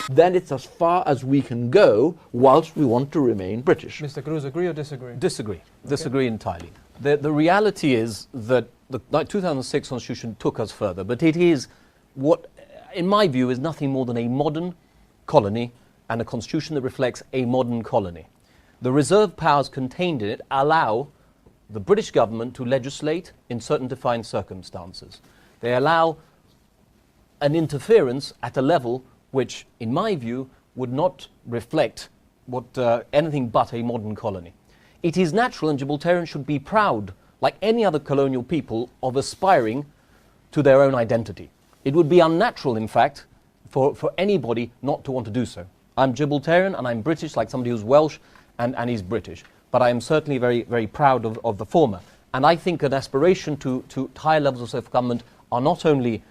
then it's as far as we can go whilst we want to remain British. Mr. Cruz, agree or disagree? Disagree. Disagree entirely. The reality is that the 2006 Constitution took us further, but it is what, in my view, is nothing more than a modern colony and a constitution that reflects a modern colony. The reserve powers contained in it allow the British government to legislate in certain defined circumstances. They allow an interference at a level which, in my view, would not reflect what anything but a modern colony. It is natural, and Gibraltarians should be proud, like any other colonial people, of aspiring to their own identity. It would be unnatural, in fact, for anybody not to want to do so. I'm Gibraltarian and I'm British, like somebody who's Welsh and he's British. But I am certainly very, very proud of the former. And I think an aspiration to higher levels of self-government are not only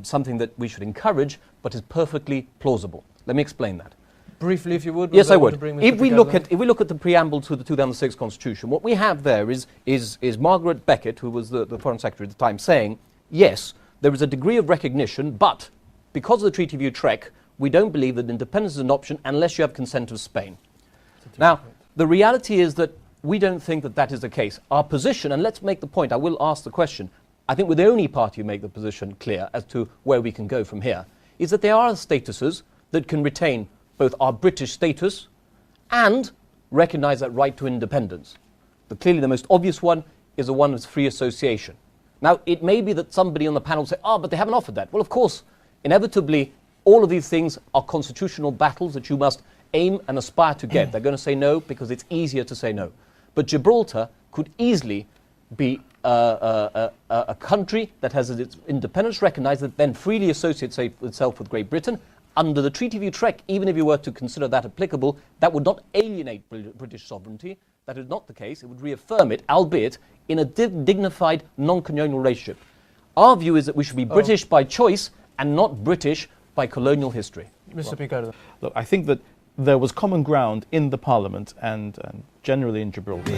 something that we should encourage, but is perfectly plausible. Let me explain that. Briefly, if you would. Yes, I would. If we look at the preamble to the 2006 Constitution, what we have there is Margaret Beckett, who was the Foreign Secretary at the time, saying, yes, there is a degree of recognition, but because of the Treaty of Utrecht, we don't believe that independence is an option unless you have consent of Spain. Now, the reality is that we don't think that that is the case. Our position, and let's make the point, I will ask the question, I think we're the only party who make the position clear as to where we can go from here, is that there are statuses that can retain both our British status and recognise that right to independence. Clearly the most obvious one is the one of free association. Now, it may be that somebody on the panel will say, but they haven't offered that. Well, of course, inevitably, all of these things are constitutional battles that you must aim and aspire to get. They're going to say no because it's easier to say no. But Gibraltar could easily be a country that has its independence recognised, that then freely associates itself with Great Britain. Under the Treaty of Utrecht, even if you were to consider that applicable, that would not alienate British sovereignty. That is not the case. It would reaffirm it, albeit in a dignified, non-colonial relationship. Our view is that we should be British by choice and not British by colonial history. Mr. Picardo. Look, I think that there was common ground in the Parliament and generally in Gibraltar.